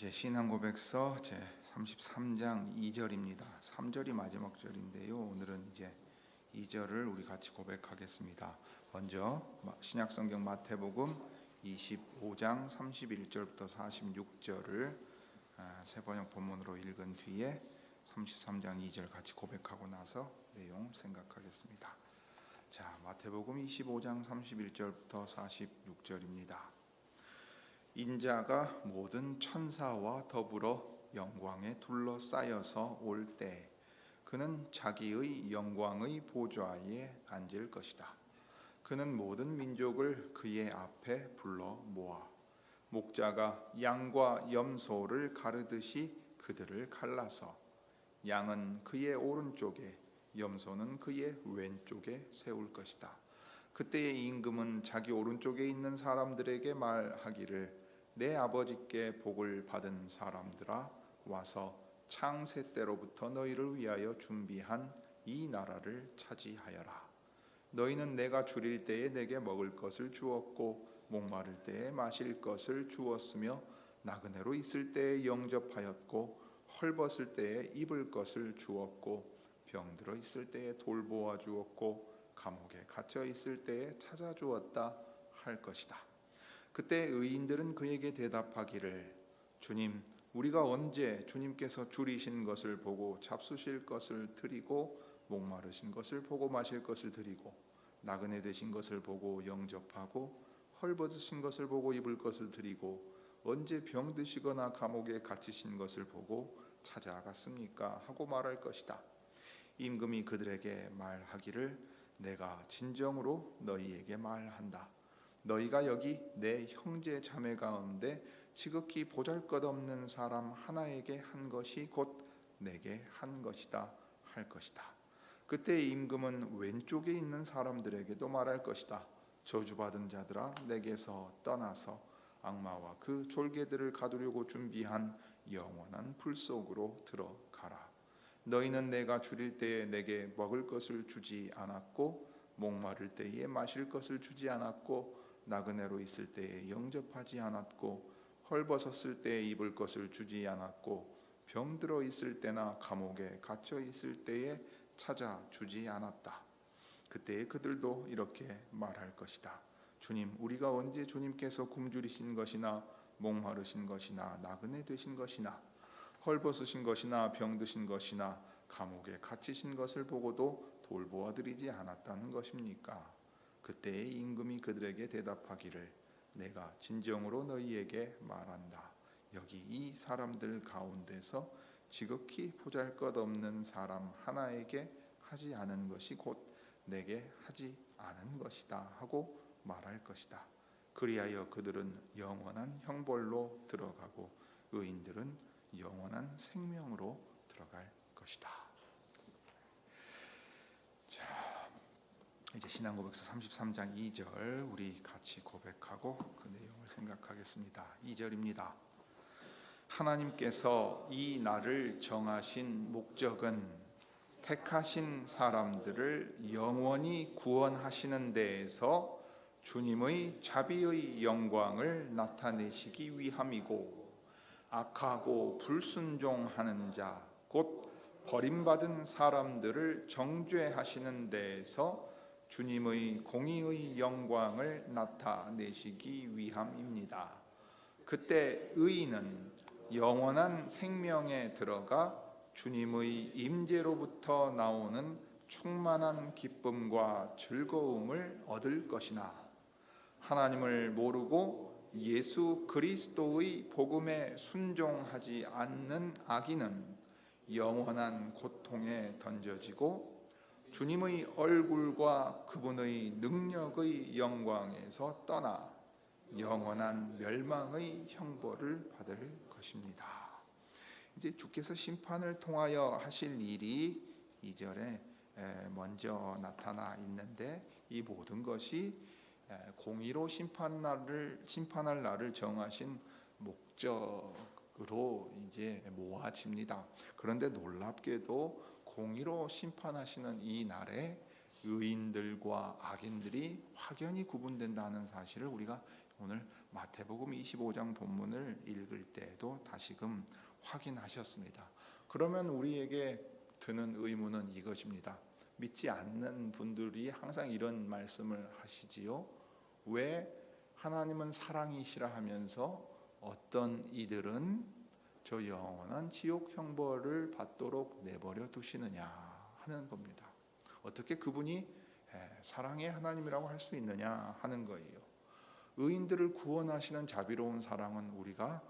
이제 신앙고백서 제 33장 2절입니다. 3절이 마지막 절인데요. 오늘은 이제 2절을 우리 같이 고백하겠습니다. 먼저 신약성경 마태복음 25장 31절부터 46절을 세번역 본문으로 읽은 뒤에 33장 2절 같이 고백하고 나서 내용 생각하겠습니다. 자, 마태복음 25장 31절부터 46절입니다. 인자가 모든 천사와 더불어 영광에 둘러싸여서 올 때 그는 자기의 영광의 보좌에 앉을 것이다. 그는 모든 민족을 그의 앞에 불러 모아 목자가 양과 염소를 가르듯이 그들을 갈라서 양은 그의 오른쪽에 염소는 그의 왼쪽에 세울 것이다. 그때의 임금은 자기 오른쪽에 있는 사람들에게 말하기를 내 아버지께 복을 받은 사람들아 와서 창세 때로부터 너희를 위하여 준비한 이 나라를 차지하여라. 너희는 내가 줄일 때에 내게 먹을 것을 주었고 목마를 때에 마실 것을 주었으며 나그네로 있을 때에 영접하였고 헐벗을 때에 입을 것을 주었고 병들어 있을 때에 돌보아 주었고 감옥에 갇혀 있을 때에 찾아주었다 할 것이다. 그때 의인들은 그에게 대답하기를 주님, 우리가 언제 주님께서 줄이신 것을 보고 잡수실 것을 드리고 목마르신 것을 보고 마실 것을 드리고 나그네 되신 것을 보고 영접하고 헐벗으신 것을 보고 입을 것을 드리고 언제 병드시거나 감옥에 갇히신 것을 보고 찾아갔습니까? 하고 말할 것이다. 임금이 그들에게 말하기를 내가 진정으로 너희에게 말한다. 너희가 여기 내 형제 자매 가운데 지극히 보잘것없는 사람 하나에게 한 것이 곧 내게 한 것이다 할 것이다. 그때 임금은 왼쪽에 있는 사람들에게도 말할 것이다. 저주받은 자들아, 내게서 떠나서 악마와 그 졸개들을 가두려고 준비한 영원한 불 속으로 들어가라. 너희는 내가 줄일 때에 내게 먹을 것을 주지 않았고 목마를 때에 마실 것을 주지 않았고 나그네로 있을 때에 영접하지 않았고 헐벗었을 때에 입을 것을 주지 않았고 병들어 있을 때나 감옥에 갇혀 있을 때에 찾아주지 않았다. 그때에 그들도 이렇게 말할 것이다. 주님, 우리가 언제 주님께서 굶주리신 것이나 목마르신 것이나 나그네 되신 것이나 헐벗으신 것이나 병드신 것이나 감옥에 갇히신 것을 보고도 돌보아 드리지 않았다는 것입니까? 그때의 임금이 그들에게 대답하기를 내가 진정으로 너희에게 말한다. 여기 이 사람들 가운데서 지극히 보잘것없는 사람 하나에게 하지 않은 것이 곧 내게 하지 않은 것이다 하고 말할 것이다. 그리하여 그들은 영원한 형벌로 들어가고 의인들은 영원한 생명으로 들어갈 것이다. 자, 이제 신앙고백서 33장 2절 우리 같이 고백하고 그 내용을 생각하겠습니다. 2절입니다. 하나님께서 이 날을 정하신 목적은 택하신 사람들을 영원히 구원하시는 데에서 주님의 자비의 영광을 나타내시기 위함이고 악하고 불순종하는 자, 곧 버림받은 사람들을 정죄하시는 데에서 주님의 공의의 영광을 나타내시기 위함입니다. 그때 의인은 영원한 생명에 들어가 주님의 임재로부터 나오는 충만한 기쁨과 즐거움을 얻을 것이나 하나님을 모르고 예수 그리스도의 복음에 순종하지 않는 악인은 영원한 고통에 던져지고 주님의 얼굴과 그분의 능력의 영광에서 떠나 영원한 멸망의 형벌을 받을 것입니다. 이제 주께서 심판을 통하여 하실 일이 2절에 먼저 나타나 있는데 이 모든 것이 공의로 심판할 날을 정하신 목적으로 이제 모아집니다. 그런데 놀랍게도 공의로 심판하시는 이 날에 의인들과 악인들이 확연히 구분된다는 사실을 우리가 오늘 마태복음 25장 본문을 읽을 때 때에도 다시금 확인하셨습니다. 그러면 우리에게 드는 의문은 이것입니다. 믿지 않는 분들이 항상 이런 말씀을 하시지요. 왜 하나님은 사랑이시라 하면서 어떤 이들은 저 영원한 지옥 형벌을 받도록 내버려 두시느냐 하는 겁니다. 어떻게 그분이 사랑의 하나님이라고 할 수 있느냐 하는 거예요. 의인들을 구원하시는 자비로운 사랑은 우리가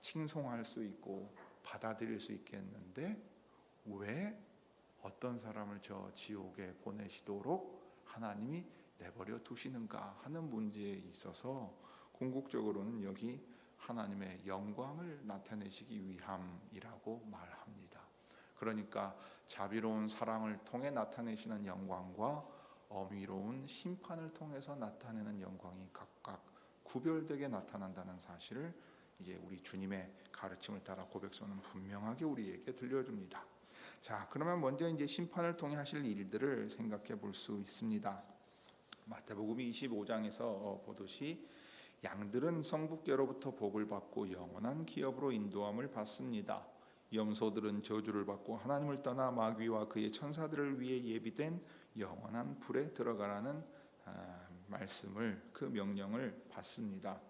칭송할 수 있고 받아들일 수 있겠는데 왜 어떤 사람을 저 지옥에 보내시도록 하나님이 내버려 두시는가 하는 문제에 있어서 궁극적으로는 여기 하나님의 영광을 나타내시기 위함이라고 말합니다. 그러니까 자비로운 사랑을 통해 나타내시는 영광과 어미로운 심판을 통해서 나타내는 영광이 각각 구별되게 나타난다는 사실을 이제 우리 주님의 가르침을 따라 고백서는 분명하게 우리에게 들려줍니다. 자, 그러면 먼저 이제 심판을 통해 하실 일들을 생각해 볼 수 있습니다. 마태복음 25장에서 보듯이 양들은 성부께로부터 복을 받고 영원한 기업으로 인도함을 받습니다. 염소들은 저주를 받고 하나님을 떠나 마귀와 그의 천사들을 위해 예비된 영원한 불에 들어가라는 말씀을, 그 명령을 받습니다.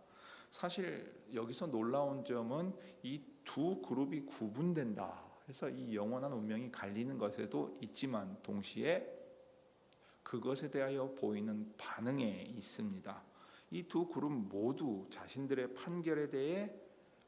사실 여기서 놀라운 점은 이 두 그룹이 구분된다 해서 이 영원한 운명이 갈리는 것에도 있지만 동시에 그것에 대하여 보이는 반응에 있습니다. 이 두 그룹 모두 자신들의 판결에 대해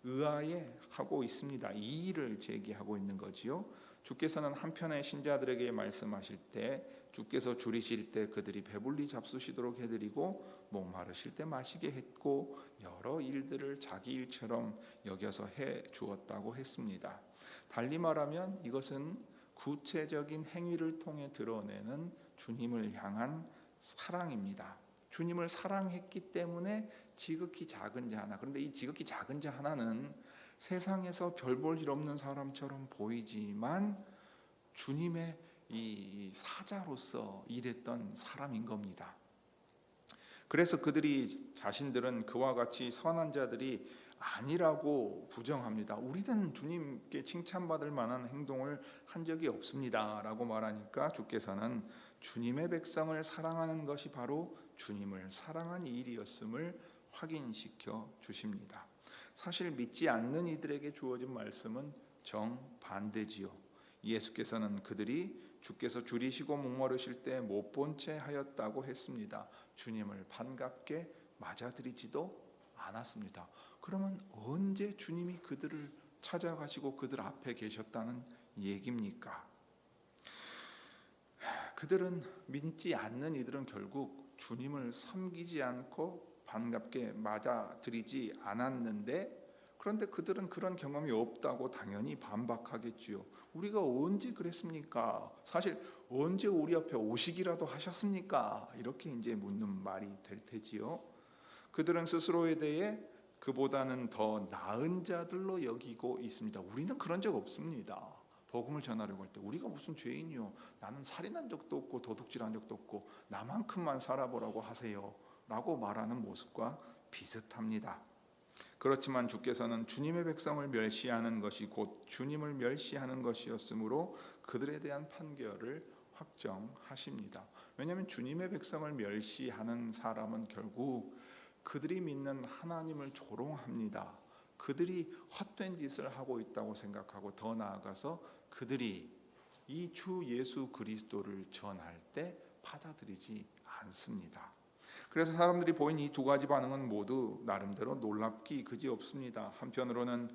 의아해하고 있습니다. 이의를 제기하고 있는 거지요. 주께서는 한편의 신자들에게 말씀하실 때 주께서 줄이실 때 그들이 배불리 잡수시도록 해드리고 목마르실 때 마시게 했고 여러 일들을 자기 일처럼 여겨서 해 주었다고 했습니다. 달리 말하면 이것은 구체적인 행위를 통해 드러내는 주님을 향한 사랑입니다. 주님을 사랑했기 때문에 지극히 작은 자 하나, 그런데 이 지극히 작은 자 하나는 세상에서 별 볼 일 없는 사람처럼 보이지만 주님의 이 사자로서 일했던 사람인 겁니다. 그래서 그들이 자신들은 그와 같이 선한 자들이 아니라고 부정합니다. 우리는 주님께 칭찬받을 만한 행동을 한 적이 없습니다 라고 말하니까 주께서는 주님의 백성을 사랑하는 것이 바로 주님을 사랑한 일이었음을 확인시켜 주십니다. 사실 믿지 않는 이들에게 주어진 말씀은 정반대지요. 예수께서는 그들이 주께서 줄이시고 목마르실 때 못 본 채 하였다고 했습니다. 주님을 반갑게 맞아들이지도 않았습니다. 그러면 언제 주님이 그들을 찾아가시고 그들 앞에 계셨다는 얘기입니까? 그들은 믿지 않는 이들은 결국 주님을 섬기지 않고 반갑게 맞아들이지 않았는데, 그런데 그들은 그런 경험이 없다고 당연히 반박하겠지요. 우리가 언제 그랬습니까? 사실 언제 우리 앞에 오시기라도 하셨습니까? 이렇게 이제 묻는 말이 될 테지요. 그들은 스스로에 대해 그보다는 더 나은 자들로 여기고 있습니다. 우리는 그런 적 없습니다. 복음을 전하려고 할 때 우리가 무슨 죄인이요, 나는 살인한 적도 없고 도둑질한 적도 없고 나만큼만 살아보라고 하세요 라고 말하는 모습과 비슷합니다. 그렇지만 주께서는 주님의 백성을 멸시하는 것이 곧 주님을 멸시하는 것이었으므로 그들에 대한 판결을 확정하십니다. 왜냐하면 주님의 백성을 멸시하는 사람은 결국 그들이 믿는 하나님을 조롱합니다. 그들이 헛된 짓을 하고 있다고 생각하고 더 나아가서 그들이 이 주 예수 그리스도를 전할 때 받아들이지 않습니다. 그래서 사람들이 보인 이 두 가지 반응은 모두 나름대로 놀랍기 그지없습니다. 한편으로는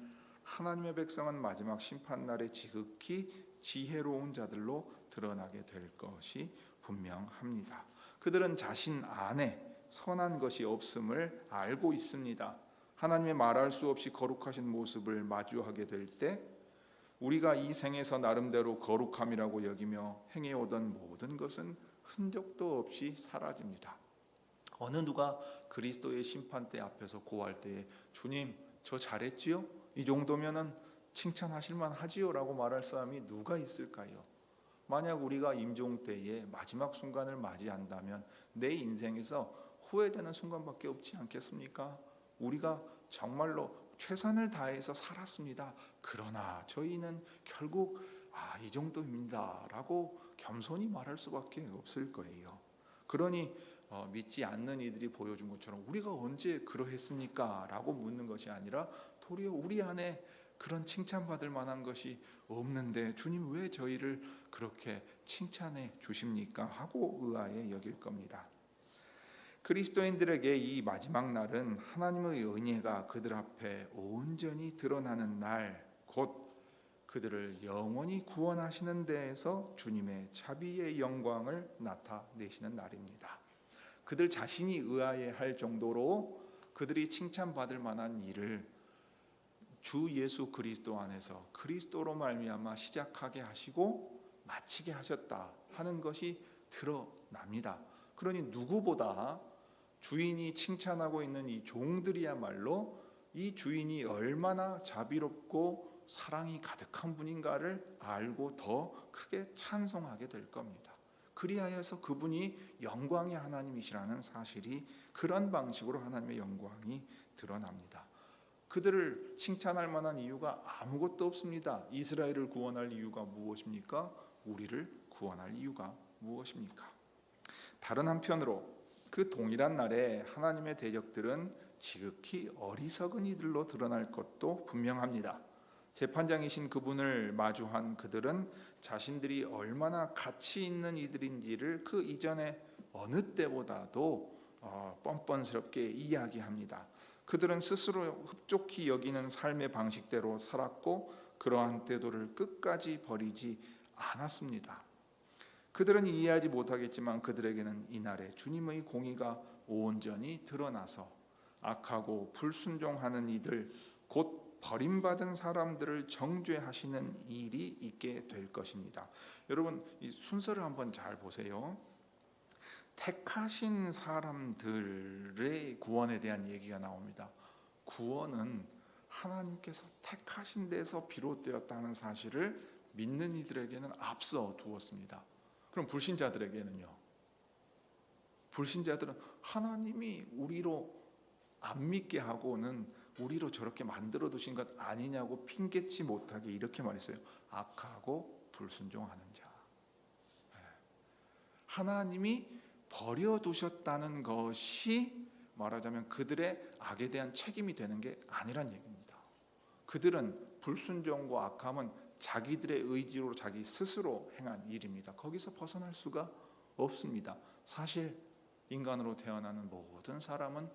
하나님의 백성은 마지막 심판날에 지극히 지혜로운 자들로 드러나게 될 것이 분명합니다. 그들은 자신 안에 선한 것이 없음을 알고 있습니다. 하나님의 말할 수 없이 거룩하신 모습을 마주하게 될 때 우리가 이 생에서 나름대로 거룩함이라고 여기며 행해오던 모든 것은 흔적도 없이 사라집니다. 어느 누가 그리스도의 심판대 앞에서 고할 때에 주님 저 잘했지요? 이 정도면은 칭찬하실 만하지요? 라고 말할 사람이 누가 있을까요? 만약 우리가 임종 때에 마지막 순간을 맞이한다면 내 인생에서 후회되는 순간밖에 없지 않겠습니까? 우리가 정말로 최선을 다해서 살았습니다. 그러나 저희는 결국 이 정도입니다라고 겸손히 말할 수밖에 없을 거예요. 그러니 믿지 않는 이들이 보여준 것처럼 우리가 언제 그러했습니까? 라고 묻는 것이 아니라 도리어 우리 안에 그런 칭찬받을 만한 것이 없는데 주님 왜 저희를 그렇게 칭찬해 주십니까? 하고 의아해 여길 겁니다. 그리스도인들에게 이 마지막 날은 하나님의 은혜가 그들 앞에 온전히 드러나는 날, 곧 그들을 영원히 구원하시는 데에서 주님의 자비의 영광을 나타내시는 날입니다. 그들 자신이 의아해할 정도로 그들이 칭찬받을 만한 일을 주 예수 그리스도 안에서 그리스도로 말미암아 시작하게 하시고 마치게 하셨다 하는 것이 드러납니다. 그러니 누구보다 주인이 칭찬하고 있는 이 종들이야말로 이 주인이 얼마나 자비롭고 사랑이 가득한 분인가를 알고 더 크게 찬송하게 될 겁니다. 그리하여서 그분이 영광의 하나님이시라는 사실이 그런 방식으로 하나님의 영광이 드러납니다. 그들을 칭찬할 만한 이유가 아무것도 없습니다. 이스라엘을 구원할 이유가 무엇입니까? 우리를 구원할 이유가 무엇입니까? 다른 한편으로 그 동일한 날에 하나님의 대적들은 지극히 어리석은 이들로 드러날 것도 분명합니다. 재판장이신 그분을 마주한 그들은 자신들이 얼마나 가치 있는 이들인지를 그 이전에 어느 때보다도 뻔뻔스럽게 이야기합니다. 그들은 스스로 흡족히 여기는 삶의 방식대로 살았고 그러한 태도를 끝까지 버리지 않았습니다. 그들은 이해하지 못하겠지만 그들에게는 이날에 주님의 공의가 온전히 드러나서 악하고 불순종하는 이들, 곧 버림받은 사람들을 정죄하시는 일이 있게 될 것입니다. 여러분, 이 순서를 한번 잘 보세요. 택하신 사람들의 구원에 대한 얘기가 나옵니다. 구원은 하나님께서 택하신 데서 비롯되었다는 사실을 믿는 이들에게는 앞서 두었습니다. 그럼 불신자들에게는요? 불신자들은 하나님이 우리로 안 믿게 하고는 우리로 저렇게 만들어 두신 것 아니냐고 핑계치 못하게 이렇게 말했어요. 악하고 불순종하는 자. 하나님이 버려두셨다는 것이 말하자면 그들의 악에 대한 책임이 되는 게 아니란 얘기입니다. 그들은 불순종과 악함은 자기들의 의지로 자기 스스로 행한 일입니다. 거기서 벗어날 수가 없습니다. 사실 인간으로 태어나는 모든 사람은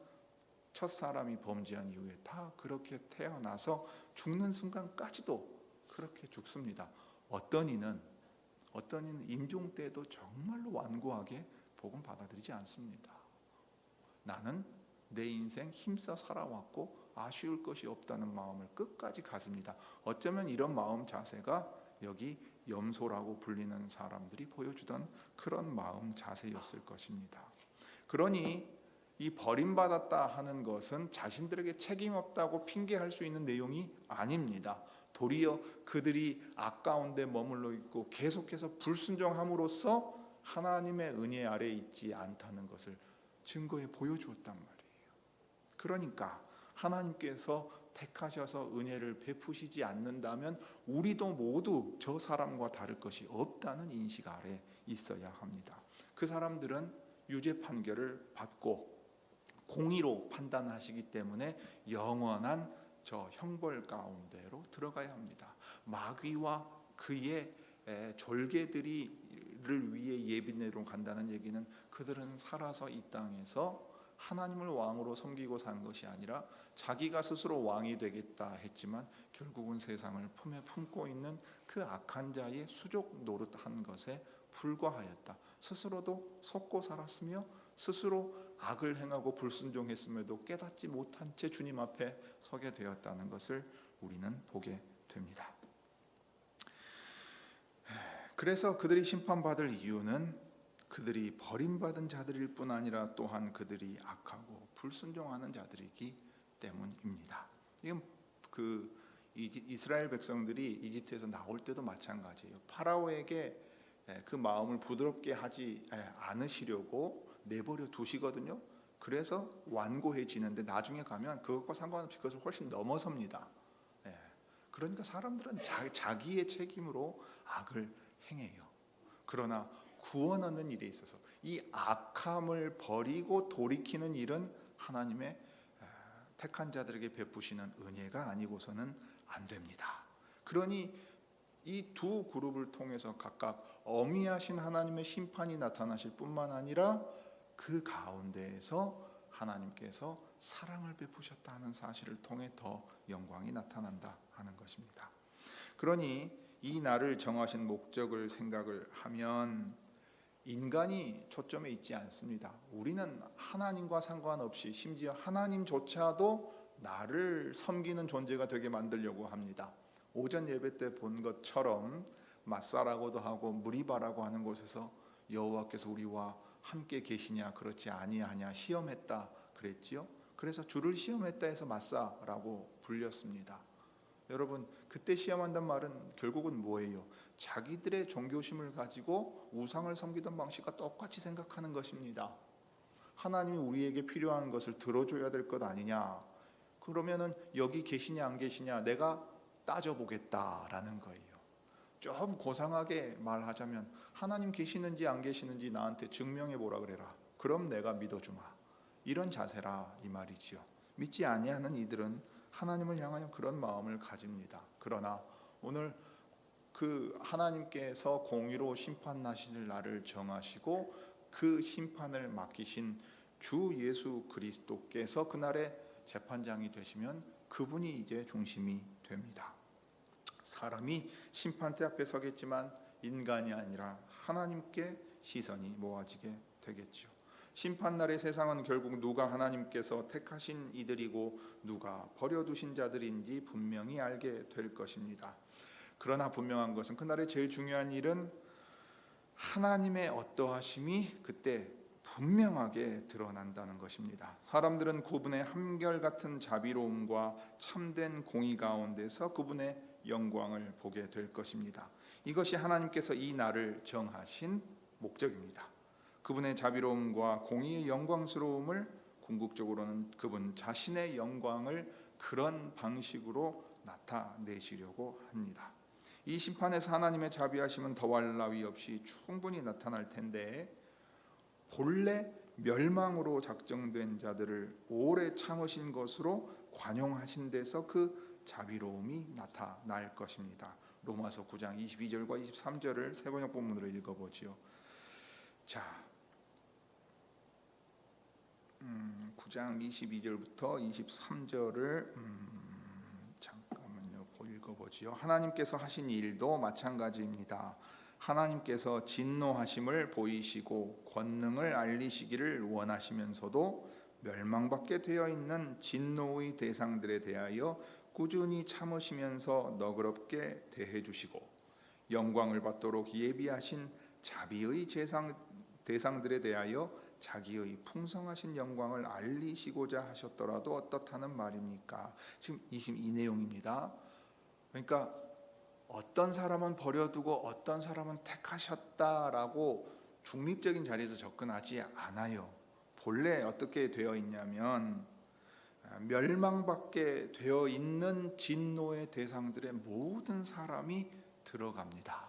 첫사람이 범죄한 이후에 다 그렇게 태어나서 죽는 순간까지도 그렇게 죽습니다. 어떤 이는 임종 때도 정말로 완고하게 복음 받아들이지 않습니다. 나는 내 인생 힘써 살아왔고 아쉬울 것이 없다는 마음을 끝까지 가집니다. 어쩌면 이런 마음 자세가 여기 염소라고 불리는 사람들이 보여주던 그런 마음 자세였을 것입니다. 그러니 이 버림받았다 하는 것은 자신들에게 책임 없다고 핑계할 수 있는 내용이 아닙니다. 도리어 그들이 악 가운데 머물러 있고 계속해서 불순종함으로써 하나님의 은혜 아래에 있지 않다는 것을 증거해 보여주었단 말이에요. 그러니까 하나님께서 택하셔서 은혜를 베푸시지 않는다면 우리도 모두 저 사람과 다를 것이 없다는 인식 아래 있어야 합니다. 그 사람들은 유죄 판결을 받고 공의로 판단하시기 때문에 영원한 저 형벌 가운데로 들어가야 합니다. 마귀와 그의 졸개들이를 위해 예비내로 간다는 얘기는 그들은 살아서 이 땅에서 하나님을 왕으로 섬기고 산 것이 아니라 자기가 스스로 왕이 되겠다 했지만 결국은 세상을 품에 품고 있는 그 악한 자의 수족 노릇한 것에 불과하였다. 스스로도 속고 살았으며 스스로 악을 행하고 불순종했음에도 깨닫지 못한 채 주님 앞에 서게 되었다는 것을 우리는 보게 됩니다. 그래서 그들이 심판받을 이유는 그들이 버림받은 자들일 뿐 아니라 또한 그들이 악하고 불순종하는 자들이기 때문입니다. 이건 이스라엘 백성들이 이집트에서 나올 때도 마찬가지예요. 파라오에게 그 마음을 부드럽게 하지 않으시려고 내버려 두시거든요. 그래서 완고해지는데 나중에 가면 그것과 상관없이 그것을 훨씬 넘어섭니다. 예. 그러니까 사람들은 자기의 책임으로 악을 행해요. 그러나 구원 얻는 일에 있어서 이 악함을 버리고 돌이키는 일은 하나님의 택한 자들에게 베푸시는 은혜가 아니고서는 안 됩니다. 그러니 이 두 그룹을 통해서 각각 어미하신 하나님의 심판이 나타나실 뿐만 아니라 그 가운데에서 하나님께서 사랑을 베푸셨다 하는 사실을 통해 더 영광이 나타난다 하는 것입니다. 그러니 이 날을 정하신 목적을 생각을 하면 인간이 초점에 있지 않습니다. 우리는 하나님과 상관없이 심지어 하나님조차도 나를 섬기는 존재가 되게 만들려고 합니다. 오전 예배 때 본 것처럼 마사라고도 하고 무리바라고 하는 곳에서 여호와께서 우리와 함께 계시냐 그렇지 아니하냐 시험했다 그랬지요. 그래서 주를 시험했다 해서 마사라고 불렸습니다. 여러분 그때 시험한단 말은 결국은 뭐예요? 자기들의 종교심을 가지고 우상을 섬기던 방식과 똑같이 생각하는 것입니다. 하나님이 우리에게 필요한 것을 들어줘야 될 것 아니냐. 그러면은 여기 계시냐 안 계시냐 내가 따져보겠다라는 거예요. 좀 고상하게 말하자면 하나님 계시는지 안 계시는지 나한테 증명해 보라 그래라. 그럼 내가 믿어주마. 이런 자세라 이 말이지요. 믿지 아니하는 이들은 하나님을 향하여 그런 마음을 가집니다. 그러나 오늘 그 하나님께서 공의로 심판하실 날을 정하시고 그 심판을 맡기신 주 예수 그리스도께서 그날의 재판장이 되시면 그분이 이제 중심이 됩니다. 사람이 심판대 앞에 서겠지만 인간이 아니라 하나님께 시선이 모아지게 되겠죠. 심판날의 세상은 결국 누가 하나님께서 택하신 이들이고 누가 버려두신 자들인지 분명히 알게 될 것입니다. 그러나 분명한 것은 그날의 제일 중요한 일은 하나님의 어떠하심이 그때 분명하게 드러난다는 것입니다. 사람들은 그분의 한결같은 자비로움과 참된 공의 가운데서 그분의 영광을 보게 될 것입니다. 이것이 하나님께서 이 날을 정하신 목적입니다. 그분의 자비로움과 공의의 영광스러움을 궁극적으로는 그분 자신의 영광을 그런 방식으로 나타내시려고 합니다. 이 심판에서 하나님의 자비하심은 더할 나위 없이 충분히 나타날 텐데 본래 멸망으로 작정된 자들을 오래 참으신 것으로 관용하신 데서 그 자비로움이 나타날 것입니다. 로마서 9장 22절과 23절을 세번역 본문으로 읽어보지요. 자, 9장 22절부터 23절을 잠깐만요. 읽어보지요. 하나님께서 하신 일도 마찬가지입니다. 하나님께서 진노하심을 보이시고 권능을 알리시기를 원하시면서도 멸망받게 되어 있는 진노의 대상들에 대하여 꾸준히 참으시면서 너그럽게 대해 주시고 영광을 받도록 예비하신 자비의 대상들에 대하여 자기의 풍성하신 영광을 알리시고자 하셨더라도 어떻다는 말입니까? 지금 이 내용입니다. 그러니까 어떤 사람은 버려두고 어떤 사람은 택하셨다라고 중립적인 자리에서 접근하지 않아요. 본래 어떻게 되어 있냐면 멸망받게 되어 있는 진노의 대상들의 모든 사람이 들어갑니다.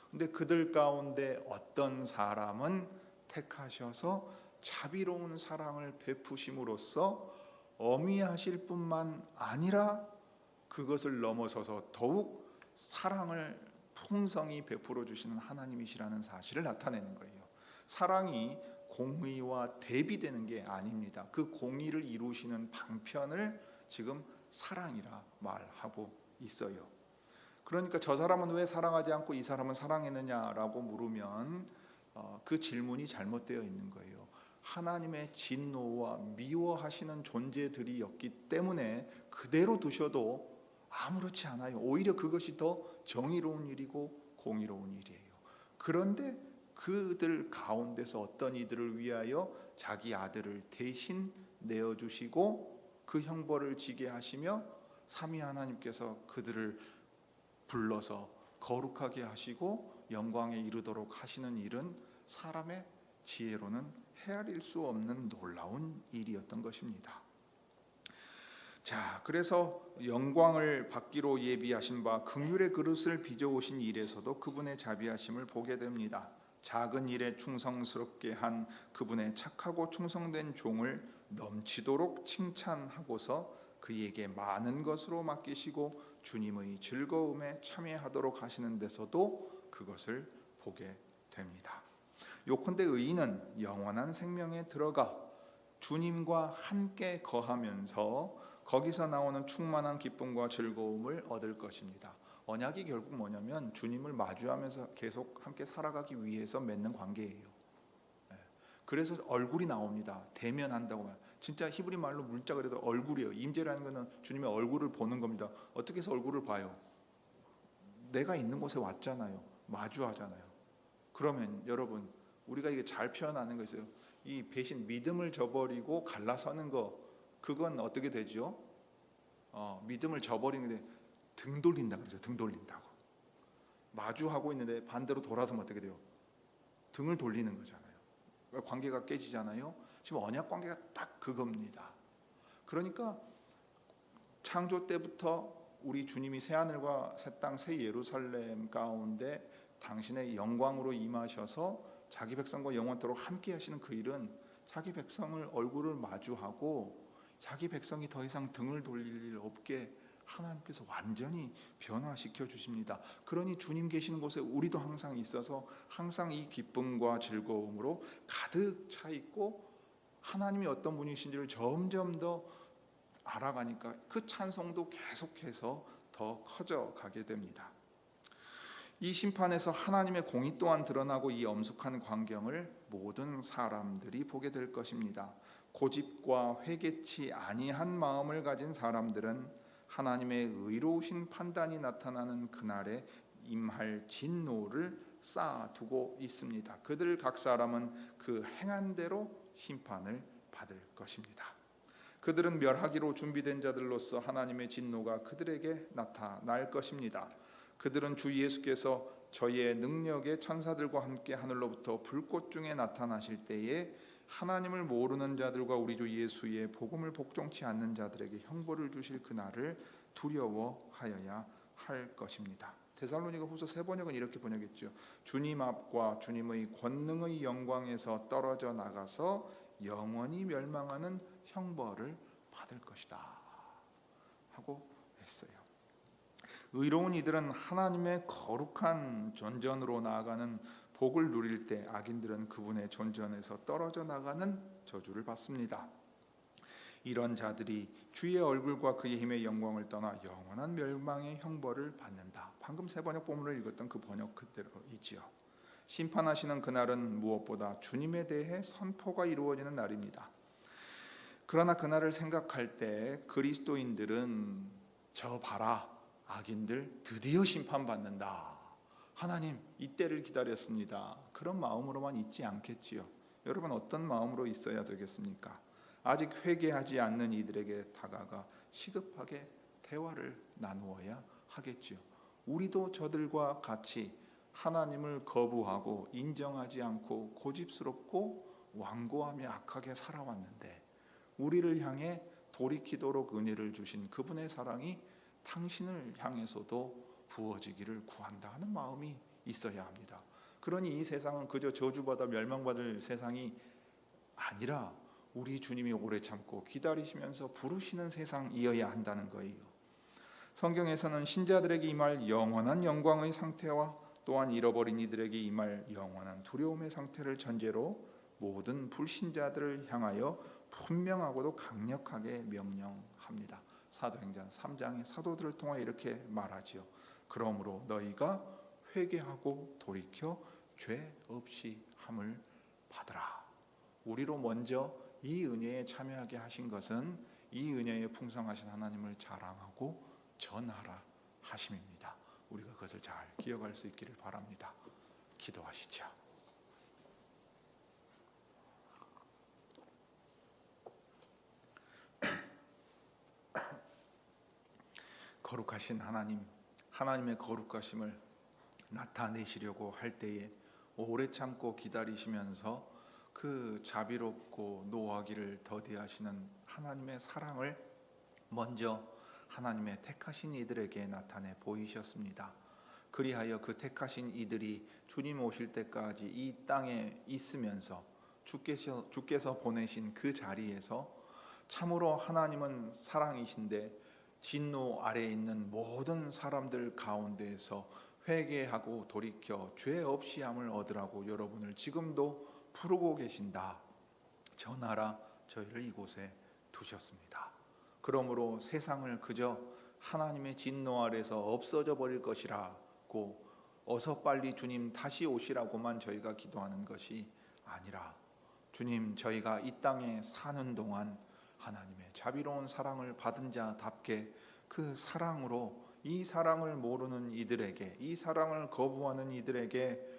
근데 그들 가운데 어떤 사람은 택하셔서 자비로운 사랑을 베푸심으로써 어미하실 뿐만 아니라 그것을 넘어서서 더욱 사랑을 풍성히 베풀어 주시는 하나님이시라는 사실을 나타내는 거예요. 사랑이 공의와 대비되는 게 아닙니다. 그 공의를 이루시는 방편을 지금 사랑이라 말하고 있어요. 그러니까 저 사람은 왜 사랑하지 않고 이 사람은 사랑했느냐라고 물으면 그 질문이 잘못되어 있는 거예요. 하나님의 진노와 미워하시는 존재들이었기 때문에 그대로 두셔도 아무렇지 않아요. 오히려 그것이 더 정의로운 일이고 공의로운 일이에요. 그런데 그들 가운데서 어떤 이들을 위하여 자기 아들을 대신 내어주시고 그 형벌을 지게 하시며 삼위 하나님께서 그들을 불러서 거룩하게 하시고 영광에 이르도록 하시는 일은 사람의 지혜로는 헤아릴 수 없는 놀라운 일이었던 것입니다. 자, 그래서 영광을 받기로 예비하신 바 긍휼의 그릇을 빚어오신 일에서도 그분의 자비하심을 보게 됩니다. 작은 일에 충성스럽게 한 그분의 착하고 충성된 종을 넘치도록 칭찬하고서 그에게 많은 것으로 맡기시고 주님의 즐거움에 참여하도록 하시는 데서도 그것을 보게 됩니다. 요컨대 의인은 영원한 생명에 들어가 주님과 함께 거하면서 거기서 나오는 충만한 기쁨과 즐거움을 얻을 것입니다. 언약이 결국 뭐냐면 주님을 마주하면서 계속 함께 살아가기 위해서 맺는 관계예요. 그래서 얼굴이 나옵니다. 대면한다고 말. 진짜 히브리 말로 문자 그래도 얼굴이에요. 임재라는 것은 주님의 얼굴을 보는 겁니다. 어떻게 해서 얼굴을 봐요? 내가 있는 곳에 왔잖아요. 마주하잖아요. 그러면 여러분 우리가 이게 잘 표현하는 거 있어요. 이 배신 믿음을 저버리고 갈라서는 거 그건 어떻게 되죠? 믿음을 저버리는데 등 돌린다 그러죠. 등 돌린다고. 마주하고 있는데 반대로 돌아서면 어떻게 돼요? 등을 돌리는 거잖아요. 관계가 깨지잖아요. 지금 언약 관계가 딱 그겁니다. 그러니까 창조 때부터 우리 주님이 새 하늘과 새 땅 새 예루살렘 가운데 당신의 영광으로 임하셔서 자기 백성과 영원토록 함께 하시는 그 일은 자기 백성을 얼굴을 마주하고 자기 백성이 더 이상 등을 돌릴 일 없게 하나님께서 완전히 변화시켜 주십니다. 그러니 주님 계시는 곳에 우리도 항상 있어서 항상 이 기쁨과 즐거움으로 가득 차 있고 하나님이 어떤 분이신지를 점점 더 알아가니까 그 찬송도 계속해서 더 커져 가게 됩니다. 이 심판에서 하나님의 공의 또한 드러나고 이 엄숙한 광경을 모든 사람들이 보게 될 것입니다. 고집과 회개치 아니한 마음을 가진 사람들은 하나님의 의로우신 판단이 나타나는 그날에 임할 진노를 쌓아두고 있습니다. 그들 각 사람은 그 행한 대로 심판을 받을 것입니다. 그들은 멸하기로 준비된 자들로서 하나님의 진노가 그들에게 나타날 것입니다. 그들은 주 예수께서 저희의 능력의 천사들과 함께 하늘로부터 불꽃 중에 나타나실 때에 하나님을 모르는 자들과 우리 주 예수의 복음을 복종치 않는 자들에게 형벌을 주실 그날을 두려워하여야 할 것입니다. 데살로니가후서 새 번역은 이렇게 번역했죠. 주님 앞과 주님의 권능의 영광에서 떨어져 나가서 영원히 멸망하는 형벌을 받을 것이다 하고 했어요. 의로운 이들은 하나님의 거룩한 존전으로 나아가는 복을 누릴 때 악인들은 그분의 존전에서 떨어져 나가는 저주를 받습니다. 이런 자들이 주의 얼굴과 그의 힘의 영광을 떠나 영원한 멸망의 형벌을 받는다. 방금 새 번역 본문을 읽었던 그 번역 그대로이지요. 심판하시는 그날은 무엇보다 주님에 대해 선포가 이루어지는 날입니다. 그러나 그날을 생각할 때 그리스도인들은 저 봐라 악인들 드디어 심판받는다. 하나님 이때를 기다렸습니다. 그런 마음으로만 있지 않겠지요. 여러분 어떤 마음으로 있어야 되겠습니까? 아직 회개하지 않는 이들에게 다가가 시급하게 대화를 나누어야 하겠지요. 우리도 저들과 같이 하나님을 거부하고 인정하지 않고 고집스럽고 완고하며 악하게 살아왔는데 우리를 향해 돌이키도록 은혜를 주신 그분의 사랑이 당신을 향해서도 부어지기를 구한다 하는 마음이 있어야 합니다. 그러니 이 세상은 그저 저주받아 멸망받을 세상이 아니라 우리 주님이 오래 참고 기다리시면서 부르시는 세상이어야 한다는 거예요. 성경에서는 신자들에게 임할 영원한 영광의 상태와 또한 잃어버린 이들에게 임할 영원한 두려움의 상태를 전제로 모든 불신자들을 향하여 분명하고도 강력하게 명령합니다. 사도행전 3장의 사도들을 통하여 이렇게 말하지요. 그러므로 너희가 회개하고 돌이켜 죄 없이 함을 받으라. 우리로 먼저 이 은혜에 참여하게 하신 것은 이 은혜에 풍성하신 하나님을 자랑하고 전하라 하심입니다. 우리가 그것을 잘 기억할 수 있기를 바랍니다. 기도하시죠. 거룩하신 하나님, 하나님의 거룩하심을 나타내시려고 할 때에 오래 참고 기다리시면서 그 그 자비롭고 노하기를 더디하시는 하나님의 사랑을 먼저 하나님의 택하신 이들에게 나타내 보이셨습니다. 그리하여 그 택하신 이들이 주님 오실 때까지 이 땅에 있으면서 주께서 보내신 그 자리에서 참으로 하나님은 사랑이신데 진노 아래에 있는 모든 사람들 가운데에서 회개하고 돌이켜 죄 없이 함을 얻으라고 여러분을 지금도 부르고 계신다. 전하라 저희를 이곳에 두셨습니다. 그러므로 세상을 그저 하나님의 진노 아래서 없어져 버릴 것이라고 어서 빨리 주님 다시 오시라고만 저희가 기도하는 것이 아니라 주님 저희가 이 땅에 사는 동안 하나님의 자비로운 사랑을 받은 자답게 그 사랑으로 이 사랑을 모르는 이들에게, 이 사랑을 거부하는 이들에게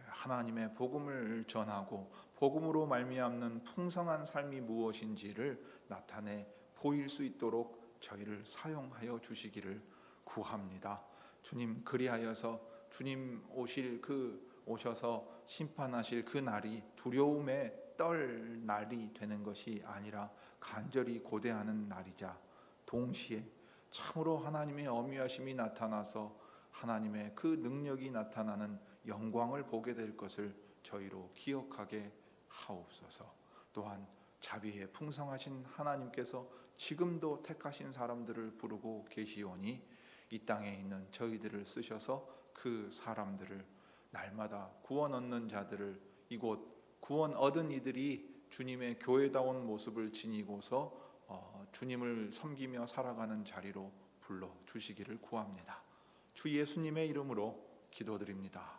하나님의 복음을 전하고 복음으로 말미암는 풍성한 삶이 무엇인지를 나타내 보일 수 있도록 저희를 사용하여 주시기를 구합니다. 주님 그리하여서 주님 오셔서 심판하실 그 날이 두려움에 떨 날이 되는 것이 아니라 간절히 고대하는 날이자 동시에 참으로 하나님의 어미하심이 나타나서 하나님의 그 능력이 나타나는 영광을 보게 될 것을 저희로 기억하게 하옵소서. 또한 자비에 풍성하신 하나님께서 지금도 택하신 사람들을 부르고 계시오니 이 땅에 있는 저희들을 쓰셔서 그 사람들을 날마다 구원 얻는 자들을 이곳 구원 얻은 이들이 주님의 교회다운 모습을 지니고서 주님을 섬기며 살아가는 자리로 불러 주시기를 구합니다. 주 예수님의 이름으로 기도드립니다.